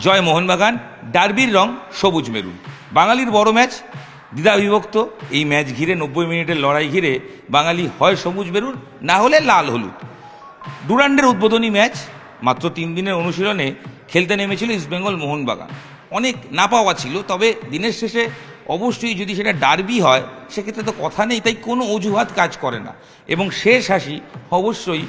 জয় মোহনবাগান, ডার্বির রং সবুজ মেরুন। বাঙালির বড় ম্যাচ, দ্বিধা বিভক্ত এই ম্যাচ ঘিরে 90 মিনিটের লড়াই ঘিরে বাঙালি হয় সবুজ মেরুন, না হলে লাল হলুদ। ডুরান্ডের উদ্বোধনী ম্যাচ, মাত্র 3 দিনের অনুশীলনে খেলতে নেমেছিল ইস্টবেঙ্গল মোহনবাগান। অনেক না পাওয়া ছিল, তবে দিনের শেষে অবশ্যই যদি সেটা ডার্বি হয় সেক্ষেত্রে তো কথা নেই, তাই কোনো অজুহাত কাজ করে না। এবং শেষ হাসি অবশ্যই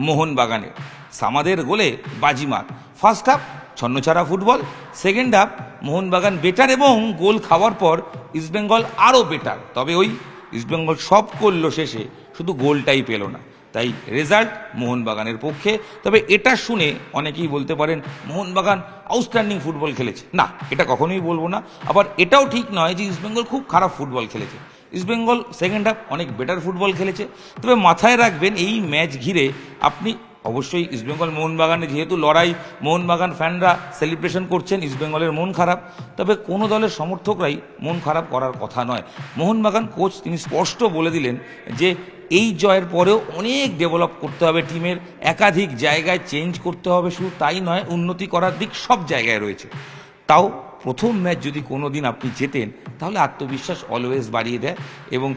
মোহনবাগানের। সামাদের গোলে বাজিমাত। ফার্স্ট হাফ ছন্নছাড়া football, second half Mohun Bagan better এবং গোল খাওয়ার পর ইস্টবেঙ্গল আরও বেটার। তবে ওই ইস্টবেঙ্গল সব করলো শেষে, শুধু গোলটাই পেল না। তাই রেজাল্ট মোহনবাগানের পক্ষে। তবে এটা শুনে অনেকেই বলতে পারেন মোহনবাগান আউটস্ট্যান্ডিং ফুটবল খেলেছে। না, এটা কখনোই বলবো না। আবার এটাও ঠিক নয় যে ইস্টবেঙ্গল খুব খারাপ ফুটবল খেলেছে। ইস্টবেঙ্গল সেকেন্ড হাফ অনেক বেটার ফুটবল খেলেছে। তবে মাথায় রাখবেন এই ম্যাচ ঘিরে আপনি অবশ্যই ইস্টবেঙ্গল মোহনবাগানে যেহেতু লড়াই, মোহনবাগান ফ্যানরা সেলিব্রেশন করছেন, ইস্টবেঙ্গলের মন খারাপ। তবে কোনো দলের সমর্থকরাই মন খারাপ করার কথা নয়। মোহনবাগান কোচ তিনি স্পষ্ট বলে দিলেন যে এই জয়ের পরেও অনেক ডেভেলপ করতে হবে টিমের, একাধিক জায়গায় চেঞ্জ করতে হবে। শুধু তাই নয়, উন্নতি করার দিক সব জায়গায় রয়েছে। তাও প্রথম ম্যাচ যদি কোনো দিন আপনি জেতেন তাহলে আত্মবিশ্বাস অলওয়েজ বাড়িয়ে দেয়। এবং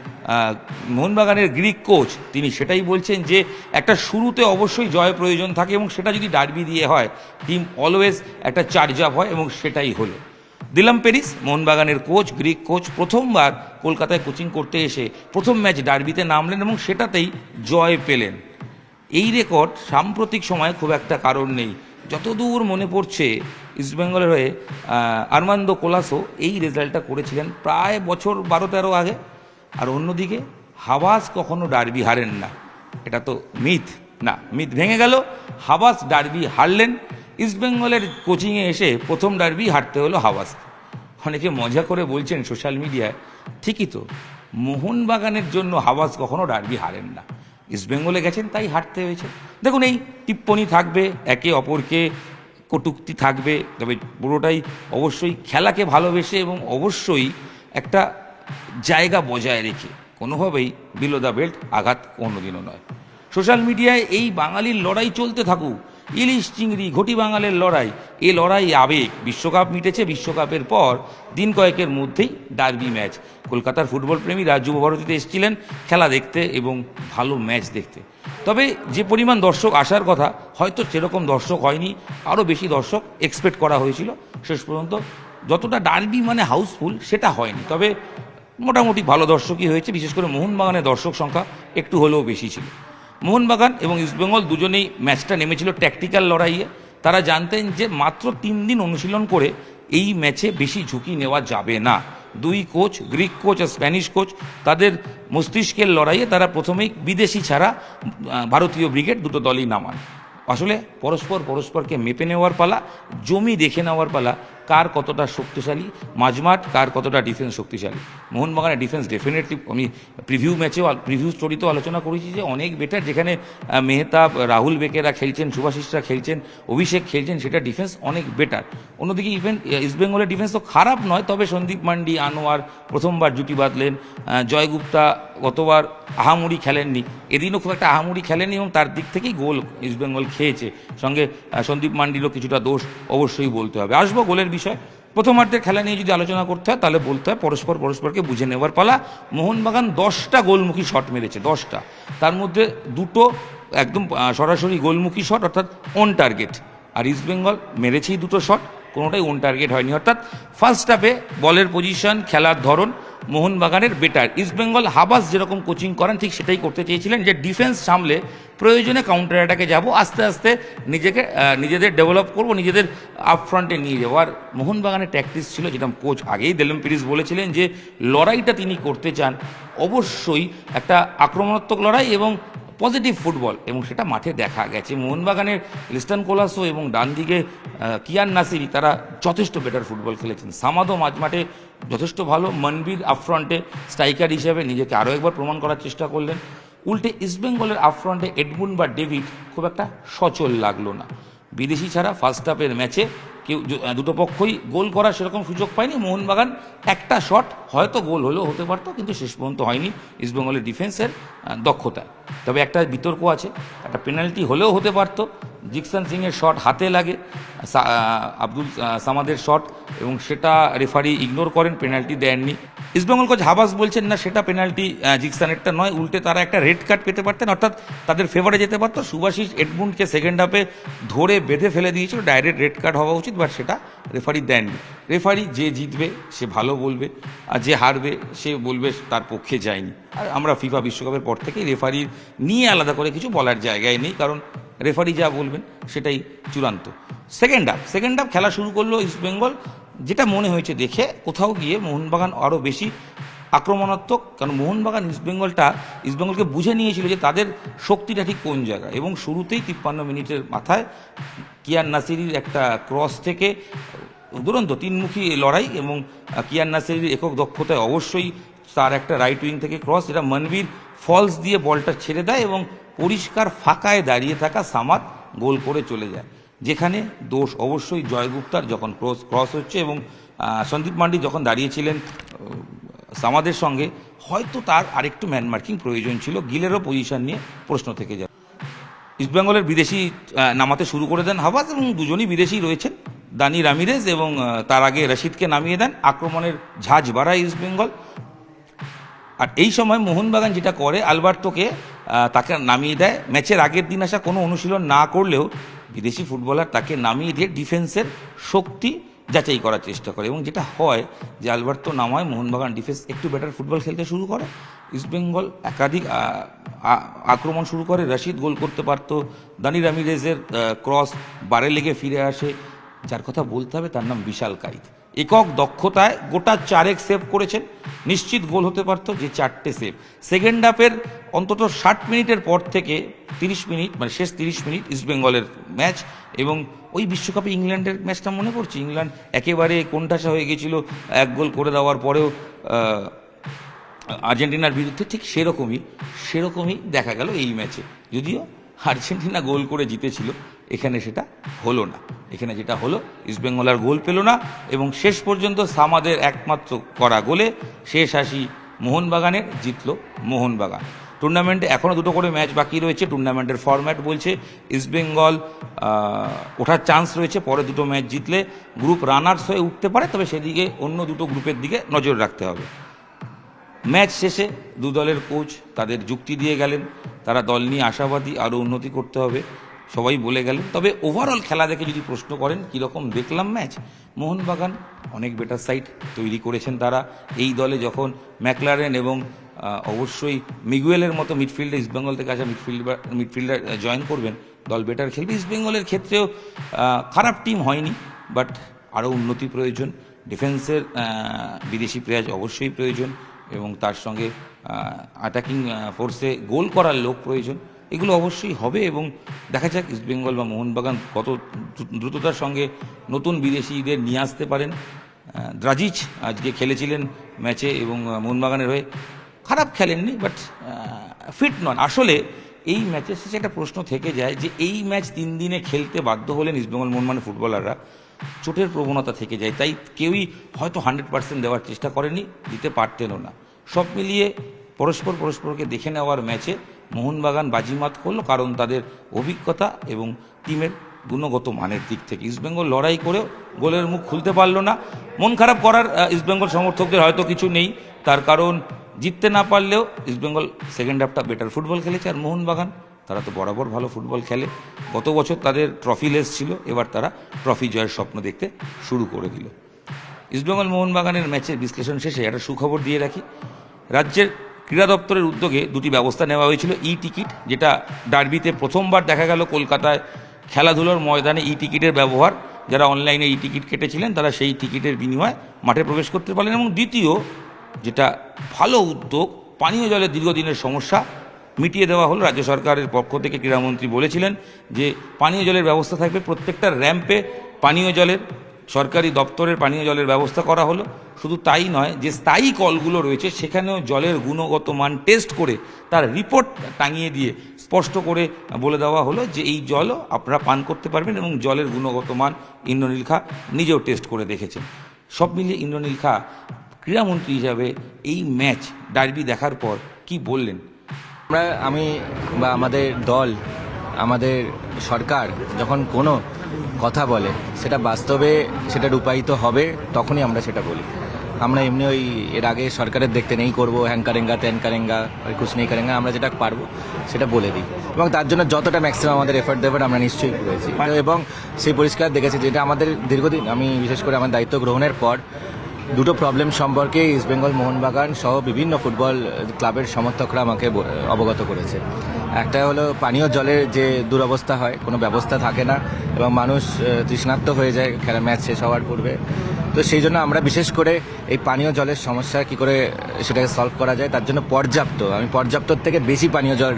মোহনবাগানের গ্রিক কোচ তিনি সেটাই বলছেন যে একটা শুরুতে অবশ্যই জয় প্রয়োজন থাকে এবং সেটা যদি ডার্বি দিয়ে হয় টিম অলওয়েজ একটা চার্জ আপ হয়, এবং সেটাই হলো। দিলাম পেরিস মোহনবাগানের কোচ, গ্রিক কোচ, প্রথমবার কলকাতায় কোচিং করতে এসে প্রথম ম্যাচ ডার্বিতে নামলেন এবং সেটাতেই জয় পেলেন। এই রেকর্ড সাম্প্রতিক সময়ে খুব একটা কারণ নেই। যতদূর মনে পড়ছে ইস্টবেঙ্গলের হয়ে আর্মান্দো কোলাসো এই রেজাল্টটা করেছিলেন প্রায় বছর 12-13 আগে। আর অন্যদিকে হাবাস কখনো ডার্বি হারেন না। এটা তো মিথ না, মিথ ভেঙে গেল। হাবাস ডার্বি হারলেন। ইস্টবেঙ্গলের কোচিংয়ে এসে প্রথম ডার্বি হারতে হলো হাবাস। অনেকে মজা করে বলছেন সোশ্যাল মিডিয়ায়, ঠিকই তো, মোহনবাগানের জন্য হাবাস কখনো ডার্বি হারেন না। ইস্টবেঙ্গলে গেছেন তাই হারতে হয়েছে। দেখুন, এই টিপ্পনি থাকবে, একে অপরকে কটূক্তি থাকবে, তবে পুরোটাই অবশ্যই খেলাকে ভালোবেসে এবং অবশ্যই একটা জায়গা বজায় রেখে, কোনোভাবেই বিলো দ্য বেল্ট আঘাত কোনোদিনও নয়। সোশ্যাল মিডিয়ায় এই বাঙালির লড়াই চলতে থাকুক, ইলিশ চিংড়ি ঘটি বাঙালের লড়াই। এ লড়াই আবেগ। বিশ্বকাপ মিটেছে, বিশ্বকাপের পর দিন কয়েকের মধ্যেই ডার্বি ম্যাচ। কলকাতার ফুটবল প্রেমীরা যুবভারতীতে এসেছিলেন খেলা দেখতে এবং ভালো ম্যাচ দেখতে। তবে যে পরিমাণ দর্শক আসার কথা, হয়তো সেরকম দর্শক হয়নি, আরও বেশি দর্শক এক্সপেক্ট করা হয়েছিল। শেষ পর্যন্ত যতটা ডার্বি মানে হাউসফুল সেটা হয়নি, তবে মোটামুটি ভালো দর্শকই হয়েছে। বিশেষ করে মোহনবাগানের দর্শক সংখ্যা একটু হলেও বেশি ছিল। মোহনবাগান এবং ইস্টবেঙ্গল দুজনেই ম্যাচটা নেমেছিল ট্যাকটিক্যাল লড়াইয়ে। তারা জানতেন যে মাত্র 3 দিন অনুশীলন করে এই ম্যাচে বেশি ঝুঁকি নেওয়া যাবে না। দুই কোচ, গ্রিক কোচ আর স্প্যানিশ কোচ, তাদের মস্তিষ্কের লড়াইয়ে তারা প্রথমেই বিদেশি ছাড়া ভারতীয় ব্রিগেড দুটো দলই নামান। আসলে পরস্পরকে মেপে নেওয়ার পালা, জমি দেখে নেওয়ার পালা, কার কতটা শক্তিশালী মাঝমাঠ, কার কতটা ডিফেন্স শক্তিশালী। মোহনবাগানের ডিফেন্স ডেফিনেটলি, আমি প্রিভিউ স্টোরিতেও আলোচনা করেছি যে অনেক বেটার। যেখানে মেহতাব, রাহুল বেকেরা খেলছেন, শুভাশিসরা খেলছেন, অভিষেক খেলছেন, সেটা ডিফেন্স অনেক বেটার। অন্যদিকে ইস্টবেঙ্গলের ডিফেন্স তো খারাপ নয়, তবে সন্দীপ মান্ডি, আনোয়ার প্রথমবার জুটি বাঁধলেন। জয়গুপ্তা গতবার আহামুড়ি খেলেননি, এদিনও খুব একটা আহামুড়ি খেলেননি এবং তার দিক থেকেই গোল ইস্টবেঙ্গল খেয়েছে। সঙ্গে সন্দীপ মান্ডিরও কিছুটা দোষ অবশ্যই বলতে হবে। আসবো গোলের বিষয়। প্রথমার্ধের খেলা নিয়ে যদি আলোচনা করতে হয় তাহলে বলতে হয় পরস্পরকে বুঝে নেওয়ার পালা। মোহনবাগান 10টা গোলমুখী শট মেরেছে, 10টা। তার মধ্যে 2টো একদম সরাসরি গোলমুখী শট, অর্থাৎ অন টার্গেট। আর ইস্টবেঙ্গল মেরেছেই 2টো শট, কোনোটাই অন টার্গেট হয়নি। অর্থাৎ ফার্স্ট হাফে বলের পজিশন, খেলার ধরন মোহনবাগানের বেটার। ইস্টবেঙ্গল হাবাস যেরকম কোচিং করেন ঠিক সেটাই করতে চেয়েছিলেন, যে ডিফেন্স সামলে প্রয়োজনে কাউন্টার অ্যাটাকে যাব, আস্তে আস্তে নিজেদের ডেভেলপ করব, নিজেদের আপ ফ্রন্টে নিয়ে যাবো। আর মোহনবাগানের ট্যাকটিক্স ছিল, যেটা কোচ আগেই দিলাম পেরিস বলেছিলেন, যে লড়াইটা তিনি করতে চান অবশ্যই একটা আক্রমণাত্মক লড়াই এবং পজিটিভ ফুটবল, এবং সেটা মাঠে দেখা গেছে। মোহনবাগানের লিস্টন কোলাসো এবং ডান দিকে কিয়ান নাসিরি তারা যথেষ্ট বেটার ফুটবল খেলেছেন। সামাদও মাঝমাঠে যথেষ্ট ভালো। মনবীর আপফ্রন্টে স্ট্রাইকার হিসেবে নিজেকে আরও একবার প্রমাণ করার চেষ্টা করলেন। উল্টে ইস্টবেঙ্গলের আপফ্রন্টে এডমুন্ড বা ডেভিড খুব একটা সচল লাগলো না। বিদেশি ছাড়া ফার্স্ট হাফের ম্যাচে দুটো পক্ষই গোল করার সেরকম সুযোগ পায়নি। মোহনবাগান একটা শট হয়তো গোল হলেও হতে পারতো, কিন্তু শেষ পর্যন্ত হয়নি ইস্টবেঙ্গলের ডিফেন্সের দক্ষতায়। তবে একটা বিতর্ক আছে, একটা পেনাল্টি হলেও হতে পারতো। জিকসান সিংয়ের শট হাতে লাগে আব্দুল সামাদের শট, এবং সেটা রেফারি ইগনোর করেন, পেনাল্টি দেননি। ইস্টবেঙ্গল কোচ হাবাস বলছেন না সেটা পেনাল্টি জিকসানেরটা নয়, উল্টে তারা একটা রেড কার্ড পেতে পারতেন, অর্থাৎ তাদের ফেভারে যেতে পারতো। সুভাশিস এডমুন্ডকে সেকেন্ড হাফে ধরে বেঁধে ফেলে দিয়েছিল, ডাইরেক্ট রেড কার্ড হওয়া উচিত, বাট সেটা রেফারি দেননি। রেফারি যে জিতবে সে ভালো বলবে, আর যে হারবে সে বলবে তার পক্ষে যায়নি। আর আমরা ফিফা বিশ্বকাপের পর থেকেই রেফারির নিয়ে আলাদা করে কিছু বলার জায়গায় নেই, কারণ রেফারি যা বলবেন সেটাই চূড়ান্ত। সেকেন্ড হাফ খেলা শুরু করলো ইস্টবেঙ্গল, যেটা মনে হয়েছে দেখে কোথাও গিয়ে মোহনবাগান আরও বেশি আক্রমণাত্মক, কারণ মোহনবাগান ইস্টবেঙ্গলকে বুঝে নিয়েছিল যে তাদের শক্তিটা ঠিক কোন জায়গায়, এবং শুরুতেই 53 মিনিটের মাথায় কিয়ান নাসিরির একটা ক্রস থেকে দুরন্ত তিনমুখী লড়াই, এবং কিয়ান নাসিরির একক দক্ষতায় অবশ্যই তার একটা রাইট উইং থেকে ক্রস, যেটা মনবীর ফলস দিয়ে বলটা ছেড়ে দেয় এবং পরিষ্কার ফাঁকায় দাঁড়িয়ে থাকা সামাদ গোল করে চলে যায়। যেখানে দোষ অবশ্যই জয়গুপ্তার, যখন ক্রস হচ্ছে, এবং সন্দীপ মান্ডি যখন দাঁড়িয়েছিলেন সামাদের সঙ্গে, হয়তো তার আরেকটু ম্যান মার্কিং প্রয়োজন ছিল। গিলেরও পজিশন নিয়ে প্রশ্ন থেকে যায়। ইস্টবেঙ্গলের বিদেশি নামাতে শুরু করে দেন হাবাস, এবং দুজনই বিদেশি রয়েছেন, দানি রামিরেজ, এবং তার আগে রশিদকে নামিয়ে দেন। আক্রমণের ঝাঁজ বাড়ায় ইস্টবেঙ্গল। আর এই সময় মোহনবাগান যেটা করে, আলবার্তোকে তাকে নামিয়ে দেয়। ম্যাচের আগের দিন আসা কোনো অনুশীলন না করলেও বিদেশি ফুটবলার তাকে নামিয়ে দিয়ে ডিফেন্সের শক্তি যাচাই করার চেষ্টা করে, এবং যেটা হয় যে আলবার্তো নামায় মোহনবাগান ডিফেন্স একটু বেটার ফুটবল খেলতে শুরু করে। ইস্টবেঙ্গল একাধিক আক্রমণ শুরু করে, রশিদ গোল করতে পারতো, দানি রামিরেজের ক্রস বারে লেগে ফিরে আসে। যার কথা বলতে হবে তার নাম বিশাল কাইত, একক দক্ষতায় গোটা 4 সেভ করেছেন, নিশ্চিত গোল হতে পারতো যে 4টে সেভ। সেকেন্ড হাফের অন্তত 60 মিনিটের পর থেকে 30 মিনিট, মানে শেষ 30 মিনিট ইস্টবেঙ্গলের ম্যাচ, এবং ওই বিশ্বকাপে ইংল্যান্ডের ম্যাচটা মনে পড়ছে, ইংল্যান্ড একেবারে কোণঠাসা হয়ে গেছিল 1 গোল করে দেওয়ার পরেও আর্জেন্টিনার বিরুদ্ধে, ঠিক সেরকমই দেখা গেল এই ম্যাচে। যদিও আর্জেন্টিনা গোল করে জিতেছিল, এখানে সেটা হলো না। এখানে যেটা হলো, ইস্টবেঙ্গল আর গোল পেল না, এবং শেষ পর্যন্ত সামাদের একমাত্র করা গোলে শেষ হাসি মোহনবাগানের, জিতল মোহনবাগান। টুর্নামেন্টে এখনও 2টো করে ম্যাচ বাকি রয়েছে। টুর্নামেন্টের ফরম্যাট বলছে ইস্টবেঙ্গল ওঠার চান্স রয়েছে, পরে 2টো ম্যাচ জিতলে গ্রুপ রানার্স হয়ে উঠতে পারে, তবে সেদিকে অন্য 2টো গ্রুপের দিকে নজর রাখতে হবে। ম্যাচ শেষে দু দলের কোচ তাদের যুক্তি দিয়ে গেলেন, তারা দল নিয়ে আশাবাদী, আরও উন্নতি করতে হবে সবাই বলে গেলেন। তবে ওভারঅল খেলা দেখে যদি প্রশ্ন করেন কীরকম দেখলাম ম্যাচ, মোহনবাগান অনেক বেটার সাইড তৈরি করেছেন তারা। এই দলে যখন ম্যাকলারেন এবং অবশ্যই মিগুয়েলের মতো মিডফিল্ডে ইস্টবেঙ্গল থেকে আসা মিডফিল্ডার জয়েন করবেন, দল বেটার খেলবে। ইস্টবেঙ্গলের ক্ষেত্রেও খারাপ টিম হয়নি, বাট আরও উন্নতি প্রয়োজন। ডিফেন্সের বিদেশি প্লেয়ার অবশ্যই প্রয়োজন, এবং তার সঙ্গে অ্যাটাকিং ফোর্সে গোল করার লোক প্রয়োজন। এগুলো অবশ্যই হবে, এবং দেখা যাক ইস্টবেঙ্গল বা মোহনবাগান কত দ্রুততার সঙ্গে নতুন বিদেশিদের নিয়ে আসতে পারেন। দ্রাজিচ আজকে খেলেছিলেন ম্যাচে, এবং মোহনবাগানের হয়ে খারাপ খেলেননি, বাট ফিট নন। আসলে এই ম্যাচের শেষে একটা প্রশ্ন থেকে যায় যে এই ম্যাচ 3 দিনে খেলতে বাধ্য হলেন ইস্টবেঙ্গল মোহনবাগানের ফুটবলাররা, চোটের প্রবণতা থেকে যায়, তাই কেউই হয়তো 100% দেওয়ার চেষ্টা করেনি, দিতে পারতেনও না। সব মিলিয়ে পরস্পরকে দেখে নেওয়ার ম্যাচে মোহনবাগান বাজিমাত করলো, কারণ তাদের অভিজ্ঞতা এবং টিমের গুণগত মানের দিক থেকে। ইস্টবেঙ্গল লড়াই করেও গোলের মুখ খুলতে পারলো না। মন খারাপ করার ইস্টবেঙ্গল সমর্থকদের হয়তো কিছু নেই, তার কারণ জিততে না পারলেও ইস্টবেঙ্গল সেকেন্ড হাফটা বেটার ফুটবল খেলেছে, আর মোহনবাগান তারা তো বরাবর ভালো ফুটবল খেলে। গত বছর তাদের ট্রফি লেস ছিল, এবার তারা ট্রফি জয়ের স্বপ্ন দেখতে শুরু করে দিল। ইস্টবেঙ্গল মোহনবাগানের ম্যাচের বিশ্লেষণ শেষে একটা সুখবর দিয়ে রাখি। রাজ্যের ক্রীড়া দপ্তরের উদ্যোগে 2টি ব্যবস্থা নেওয়া হয়েছিল। ই টিকিট, যেটা ডার্বিতে প্রথমবার দেখা গেল কলকাতায় খেলাধুলোর ময়দানে ই টিকিটের ব্যবহার। যারা অনলাইনে ই টিকিট কেটেছিলেন তারা সেই টিকিটের বিনিময়ে মাঠে প্রবেশ করতে পারলেন। এবং দ্বিতীয়, যেটা ভালো উদ্যোগ, পানীয় জলের দীর্ঘদিনের সমস্যা মিটিয়ে দেওয়া হলো। রাজ্য সরকারের পক্ষ থেকে ক্রীড়ামন্ত্রী বলেছিলেন যে পানীয় জলের ব্যবস্থা থাকবে, প্রত্যেকটা র্যাম্পে পানীয় জলের, সরকারি দপ্তরের পানীয় জলের ব্যবস্থা করা হলো। শুধু তাই নয়, যে স্থায়ী কলগুলো রয়েছে সেখানেও জলের গুণগত মান টেস্ট করে তার রিপোর্ট টাঙিয়ে দিয়ে স্পষ্ট করে বলে দেওয়া হলো যে এই জলও আপনারা পান করতে পারবেন, এবং জলের গুণগত মান ইন্দ্রনীল খা নিজেও টেস্ট করে দেখেছেন। সব মিলিয়ে ইন্দ্রনীল খা ক্রীড়ামন্ত্রী হিসাবে এই ম্যাচ ডার্বি দেখার পর কি বললেন? আমি বা আমাদের দল আমাদের সরকার যখন কোনো কথা বলে সেটা বাস্তবে সেটা রূপায়িত হবে, তখনই আমরা সেটা বলি। আমরা এমনি ওই এর আগে সরকারের দেখতে নেই করবো হ্যান কারেঙ্গা ত্যান কারেঙ্গা ওই কুছ নেই কারেঙ্গা, আমরা যেটা পারবো সেটা বলে দিই এবং তার জন্য যতটা ম্যাক্সিমাম আমাদের এফোর্ট দেবেন আমরা নিশ্চয়ই করেছি এবং সেই পরিষ্কার দেখেছি যেটা আমাদের দীর্ঘদিন, আমি বিশেষ করে আমার দায়িত্ব গ্রহণের পর দুটো প্রবলেম সম্পর্কে ইস্টবেঙ্গল মোহনবাগান সহ বিভিন্ন ফুটবল ক্লাবের সমর্থকরা আমাকে অবগত করেছে। একটা হলো পানীয় জলের যে দুরবস্থা হয়, কোনো ব্যবস্থা থাকে না এবং মানুষ তৃষ্ণার্ত হয়ে যায় খেলা ম্যাচ শেষ হওয়ার পূর্বে। তো সেই জন্য আমরা বিশেষ করে এই পানীয় জলের সমস্যা কী করে সেটাকে সলভ করা যায় তার জন্য পর্যাপ্তর থেকে বেশি পানীয় জল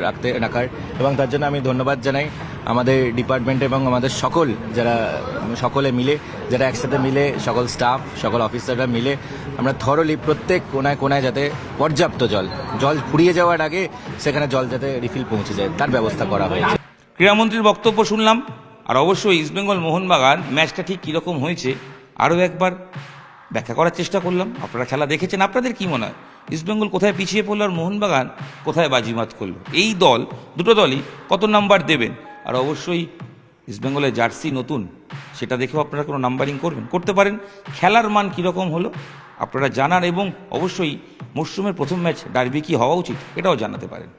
রাখার এবং তার জন্য আমি ধন্যবাদ জানাই আমাদের ডিপার্টমেন্ট এবং আমাদের সকলে মিলে যারা একসাথে মিলে সকল স্টাফ সকল অফিসাররা মিলে আমরা থরলি প্রত্যেক কোনায় কোনায় যাতে পর্যাপ্ত জল ফুরিয়ে যাওয়ার আগে সেখানে জল যাতে রিফিল পৌঁছে যায় তার ব্যবস্থা করা হয়েছে। ক্রীড়ামন্ত্রীর বক্তব্য শুনলাম, আর অবশ্যই ইস্টবেঙ্গল মোহনবাগান ম্যাচটা ঠিক কীরকম হয়েছে আরও একবার ব্যাখ্যা করার চেষ্টা করলাম। আপনারা খেলা দেখেছেন, আপনাদের কি মনে হয় ইস্টবেঙ্গল কোথায় পিছিয়ে পড়লো আর মোহনবাগান কোথায় বাজিমাত করলো? এই দুটো দলই কত নাম্বার দেবেন? আর অবশ্যই ইস্টবেঙ্গলের জার্সি নতুন, সেটা দেখেও আপনারা কোনো নাম্বারিং করতে পারেন। খেলার মান কীরকম হলো আপনারা জানান এবং অবশ্যই মরশুমের প্রথম ম্যাচ ডার্বি কী হওয়া উচিত এটাও জানাতে পারেন।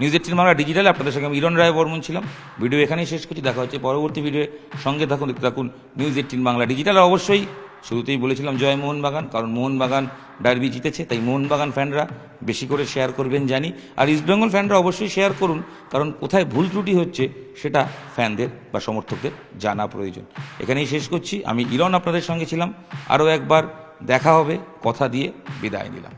নিউজ 18 বাংলা ডিজিটালে আপনাদের সঙ্গে আমি ইরণ রায় বর্মন ছিলাম। ভিডিও এখানেই শেষ করছি, দেখা হচ্ছে পরবর্তী ভিডিওয়ে। সঙ্গে থাকুন, দেখতে থাকুন নিউজ 18 বাংলা ডিজিটাল। আর অবশ্যই শুরুতেই বলেছিলাম জয় মোহনবাগান, কারণ মোহনবাগান ডার্বি জিতেছে, তাই মোহনবাগান ফ্যানরা বেশি করে শেয়ার করবেন জানি। আর ইস্টবেঙ্গল ফ্যানরা অবশ্যই শেয়ার করুন, কারণ কোথায় ভুল ত্রুটি হচ্ছে সেটা ফ্যানদের বা সমর্থকদের জানা প্রয়োজন। এখানেই শেষ করছি, আমি ইরণ আপনাদের সঙ্গে ছিলাম। আরও একবার দেখা হবে, কথা দিয়ে বিদায় নিলাম।